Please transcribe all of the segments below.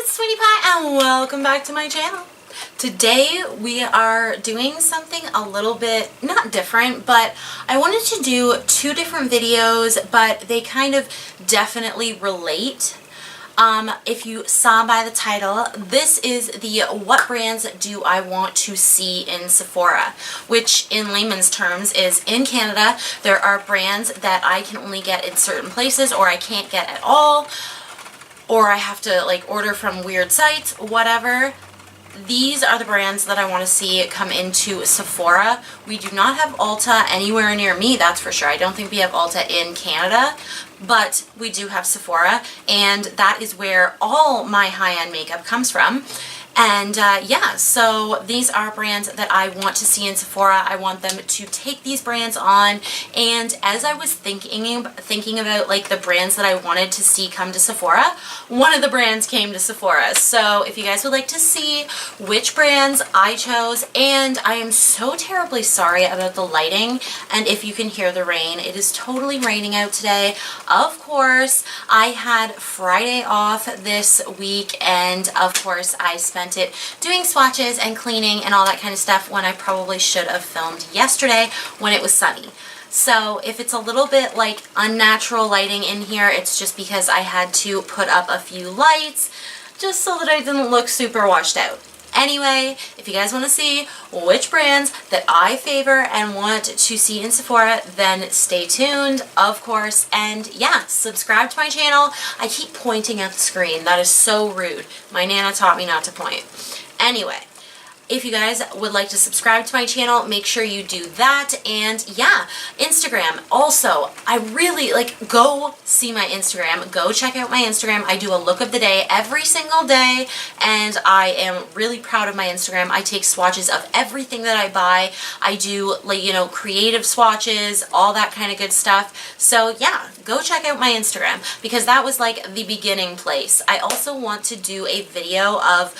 it's Sweetie Pie and welcome back to my channel. Today we are doing something a little bit, not different, but I wanted to do two different videos, but they kind of definitely relate. If you saw by the title, this is the what brands do I want to see in Sephora, which in layman's terms is in Canada, there are brands that I can only get in certain places or I can't get at all, or I have to like order from weird sites, whatever. These are the brands that I want to see come into Sephora. We do not have Ulta anywhere near me, that's for sure. I don't think we have Ulta in Canada, but we do have Sephora, and that is where all my high-end makeup comes from. And yeah, so these are brands that I want to see in Sephora. I want them to take these brands on, and as I was thinking about like the brands that I wanted to see come to Sephora, one of the brands came to Sephora. So if you guys would like to see which brands I chose, and I am so terribly sorry about the lighting, and if you can hear the rain, it is totally raining out today. Of course, I had Friday off this week, and of course I spent it doing swatches and cleaning and all that kind of stuff when I probably should have filmed yesterday when it was sunny. So if it's a little bit like unnatural lighting in here, it's just because I had to put up a few lights just so that I didn't look super washed out. Anyway, if you guys want to see which brands that I favor and want to see in Sephora, then stay tuned, of course, and yeah, subscribe to my channel. I keep pointing at the screen. That is so rude. My Nana taught me not to point. Anyway, if you guys would like to subscribe to my channel, make sure you do that. And yeah, Instagram also, I really like, go see my Instagram, go check out my Instagram. I do a look of the day every single day, and I am really proud of my Instagram. I take swatches of everything that I buy. I do, like, you know, creative swatches, all that kind of good stuff. So yeah, go check out my Instagram because that was like the beginning place. I also want to do a video of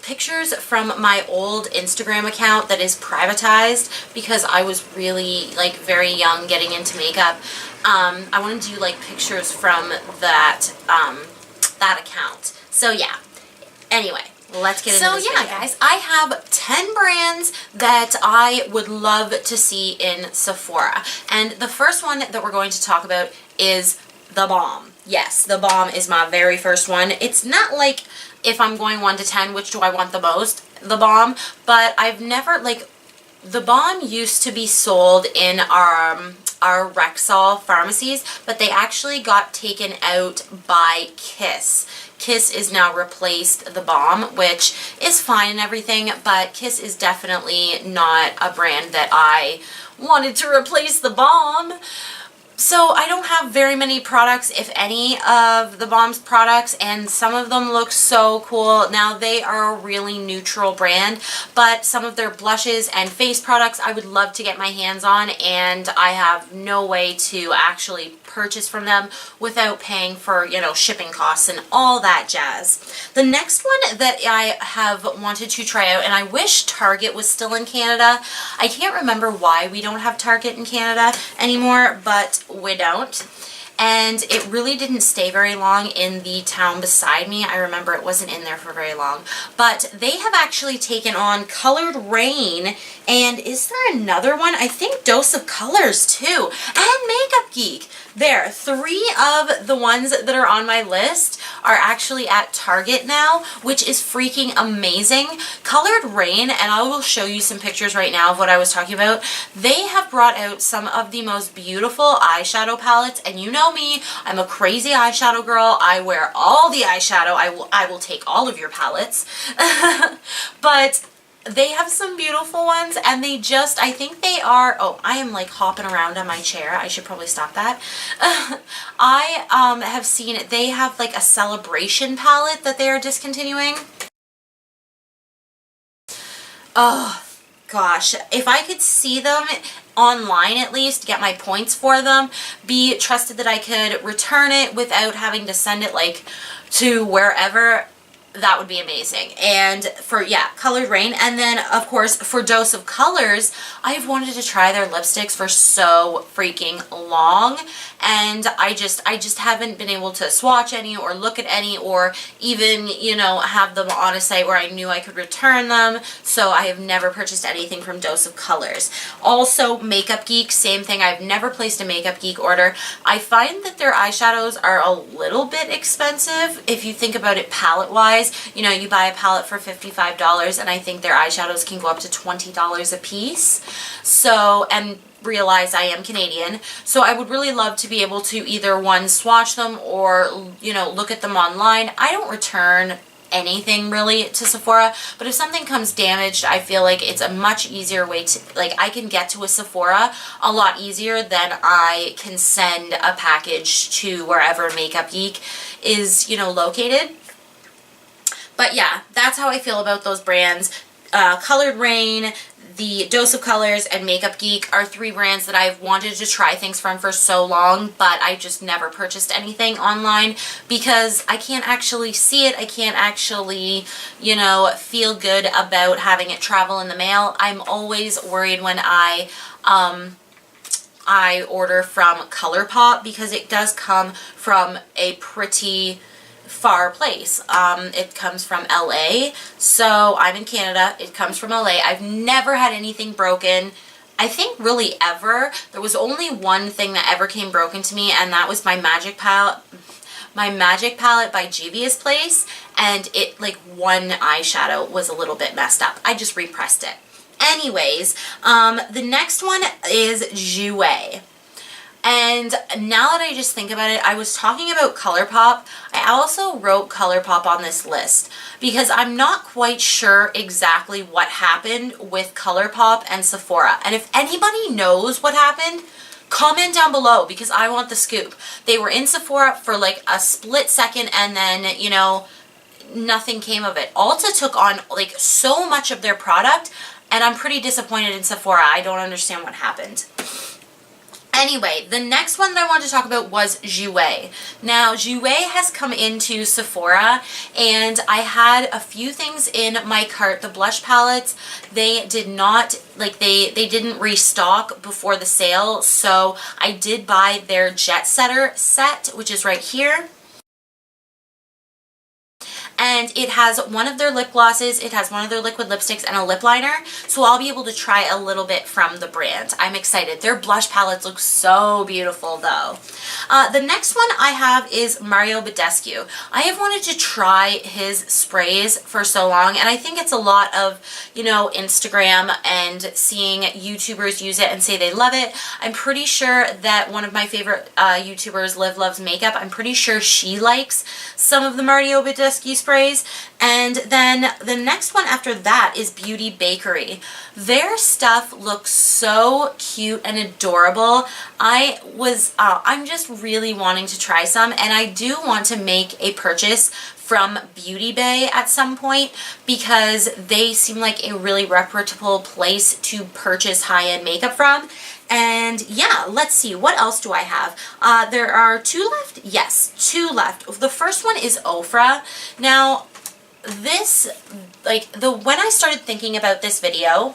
pictures from my old Instagram account that is privatized because I was really like very young getting into makeup. I want to do like pictures from that that account. So yeah. Anyway, let's get into this video. Guys, I have 10 brands that I would love to see in Sephora. And the first one that we're going to talk about is The Balm. Yes, The Balm is my very first one. It's not like if I'm going 1 to 10, which do I want the most? The Balm. But I've never, like, The Balm used to be sold in our Rexall pharmacies, but they actually got taken out by Kiss. Kiss is now replaced The Balm, which is fine and everything, but Kiss is definitely not a brand that I wanted to replace The Balm. So I don't have very many products, if any, of The Balm's products, and some of them look so cool. Now, they are a really neutral brand, but some of their blushes and face products I would love to get my hands on, and I have no way to actually purchase from them without paying for, you know, shipping costs and all that jazz. The next one that I have wanted to try out, and I wish Target was still in Canada. I can't remember why we don't have Target in Canada anymore, but we don't. And it really didn't stay very long in the town beside me. I remember it wasn't in there for very long. But they have actually taken on Colored Rain, and is there another one? I think Dose of Colors too, and Makeup Geek. There, 3 of the ones that are on my list are actually at Target now, which is freaking amazing. Colored Rain, and I will show you some pictures right now of what I was talking about. They have brought out some of the most beautiful eyeshadow palettes, and you know me, I'm a crazy eyeshadow girl. I wear all the eyeshadow. I will take all of your palettes. But they have some beautiful ones, and they just, I think they are, oh, I am like hopping around on my chair. I should probably stop that. I have seen, they have like a Celebration palette that they are discontinuing. Oh, gosh. If I could see them online at least, get my points for them, be trusted that I could return it without having to send it like to wherever, that would be amazing. And for, yeah, Colored Rain. And then, of course, for Dose of Colors, I've wanted to try their lipsticks for so freaking long. And I just haven't been able to swatch any or look at any or even, you know, have them on a site where I knew I could return them. So I have never purchased anything from Dose of Colors. Also, Makeup Geek, same thing. I've never placed a Makeup Geek order. I find that their eyeshadows are a little bit expensive if you think about it palette-wise. You know, you buy a palette for $55 and I think their eyeshadows can go up to $20 a piece. So, and realize I am Canadian, so I would really love to be able to either one, swatch them or, you know, look at them online. I don't return anything really to Sephora, but if something comes damaged, I feel like it's a much easier way to, like, I can get to a Sephora a lot easier than I can send a package to wherever Makeup Geek is, you know, located. But yeah, that's how I feel about those brands. Colored Rain, the Dose of Colors, and Makeup Geek are three brands that I've wanted to try things from for so long, but I just never purchased anything online because I can't actually see it. I can't actually, you know, feel good about having it travel in the mail. I'm always worried when I order from ColourPop because it does come from a pretty far place. It comes from LA, so I'm in Canada. It comes from LA. I've never had anything broken. I think really ever. There was only one thing that ever came broken to me, and that was my Magic palette. My Magic palette by Juvia's Place, and it, like, one eyeshadow was a little bit messed up. I just repressed it. Anyways, the next one is Jouer. And now that I just think about it, I was talking about ColourPop. I also wrote ColourPop on this list because I'm not quite sure exactly what happened with ColourPop and Sephora. And if anybody knows what happened, comment down below because I want the scoop. They were in Sephora for like a split second and then, you know, nothing came of it. Ulta took on like so much of their product and I'm pretty disappointed in Sephora. I don't understand what happened. Anyway, the next one that I wanted to talk about was Jouer. Now, Jouer has come into Sephora, and I had a few things in my cart. The blush palettes, they did not, like, they didn't restock before the sale, so I did buy their Jet Setter set, which is right here. And it has one of their lip glosses, it has one of their liquid lipsticks, and a lip liner. So I'll be able to try a little bit from the brand. I'm excited. Their blush palettes look so beautiful though. The next one I have is Mario Badescu. I have wanted to try his sprays for so long, and I think it's a lot of, you know, Instagram and seeing YouTubers use it and say they love it. I'm pretty sure that one of my favorite YouTubers, Liv Loves Makeup, I'm pretty sure she likes some of the Mario Badescu sprays. And then the next one after that is Beauty Bakery. Their stuff looks so cute and adorable. I'm just really wanting to try some, and I do want to make a purchase from Beauty Bay at some point because they seem like a really reputable place to purchase high-end makeup from. And yeah, let's see, what else do I have? There are two left? Yes, two left. The first one is Ofra. Now, this, like, when I started thinking about this video,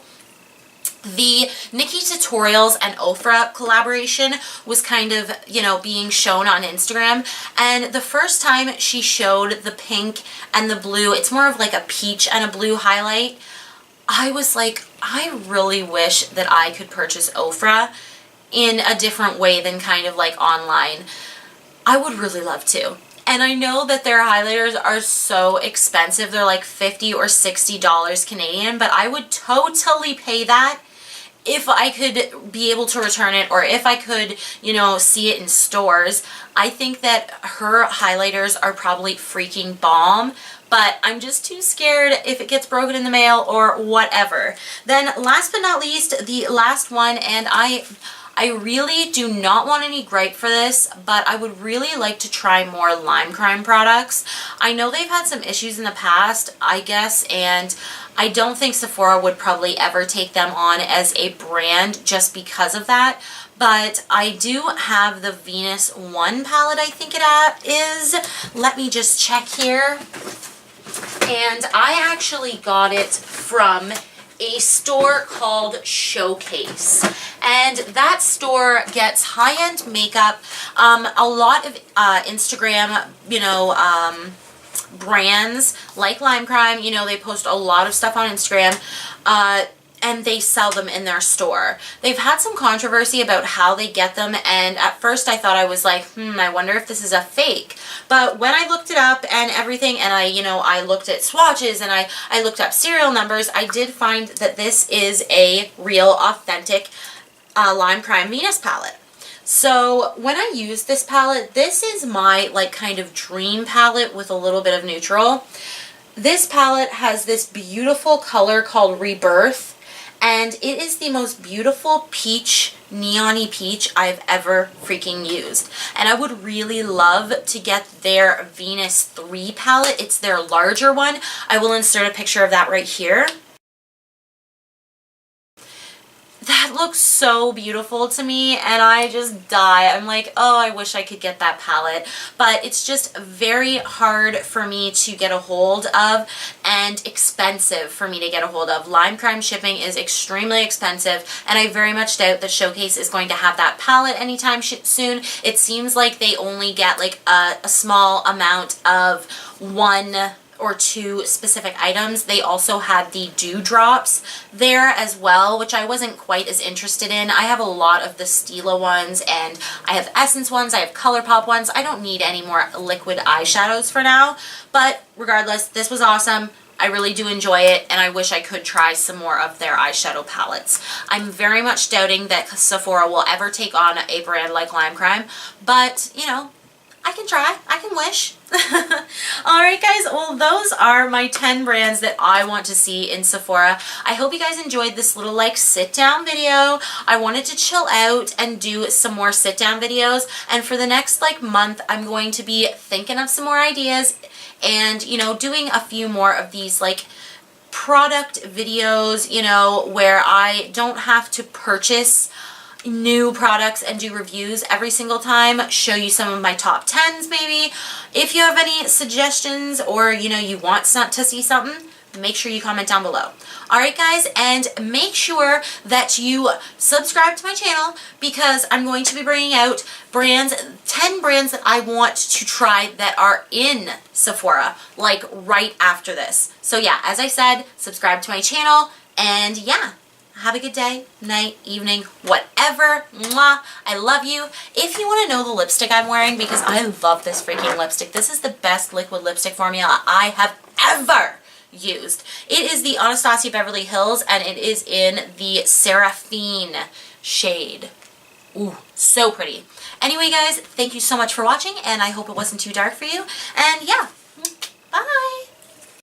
the Nikki Tutorials and Ofra collaboration was kind of, you know, being shown on Instagram, and the first time she showed the pink and the blue, it's more of like a peach and a blue highlight, I was like, I really wish that I could purchase Ofra in a different way than kind of like online. I would really love to. And I know that their highlighters are so expensive. They're like $50 or $60 Canadian, but I would totally pay that if I could be able to return it, or if I could, you know, see it in stores. I think that her highlighters are probably freaking bomb, but I'm just too scared if it gets broken in the mail or whatever. Then last but not least, the last one, and I really do not want any gripe for this, but I would really like to try more Lime Crime products. I know they've had some issues in the past, I guess, and I don't think Sephora would probably ever take them on as a brand just because of that. But I do have the Venus 1 palette, I think it is. Let me just check here. and I actually got it from a store called Showcase, and that store gets high-end makeup, a lot of Instagram, brands like Lime Crime, they post a lot of stuff on Instagram, and they sell them in their store. They've had some controversy about how they get them, and at first I thought, I was like, I wonder if this is a fake. But when I looked it up and everything, and I looked at swatches, and I looked up serial numbers, I did find that this is a real, authentic Lime Crime Venus palette. So when I use this palette, this is my kind of dream palette with a little bit of neutral. This palette has this beautiful color called Rebirth, and it is the most beautiful peach, neon-y peach I've ever freaking used. And I would really love to get their Venus 3 palette. It's their larger one. I will insert a picture of that right here. That looks so beautiful to me, and I just die. I'm like, oh, I wish I could get that palette, but it's just very hard for me to get a hold of and expensive for me to get a hold of. Lime Crime shipping is extremely expensive, and I very much doubt that Showcase is going to have that palette anytime soon. It seems like they only get a small amount of one or two specific items. They also had the dewdrops there as well, which I wasn't quite as interested in. I have a lot of the Stila ones, and I have Essence ones, I have ColourPop ones. I don't need any more liquid eyeshadows for now, but regardless, this was awesome. I really do enjoy it, and I wish I could try some more of their eyeshadow palettes. I'm very much doubting that Sephora will ever take on a brand like Lime Crime, but, I can try. I can wish. Alright guys, well those are my 10 brands that I want to see in Sephora. I hope you guys enjoyed this little sit down video. I wanted to chill out and do some more sit down videos, and for the next month I'm going to be thinking of some more ideas and doing a few more of these product videos, where I don't have to purchase new products and do reviews every single time, show you some of my top 10s maybe. If you have any suggestions or you want to see something, make sure you comment down below. Alright guys, and make sure that you subscribe to my channel, because I'm going to be bringing out 10 brands that I want to try that are in Sephora right after this. So yeah, as I said, subscribe to my channel, and yeah, have a good day, night, evening, whatever. Mwah. I love you. If you want to know the lipstick I'm wearing, because I love this freaking lipstick. This is the best liquid lipstick formula I have ever used. It is the Anastasia Beverly Hills, and it is in the Seraphine shade. Ooh, so pretty. Anyway, guys, thank you so much for watching, and I hope it wasn't too dark for you. And yeah,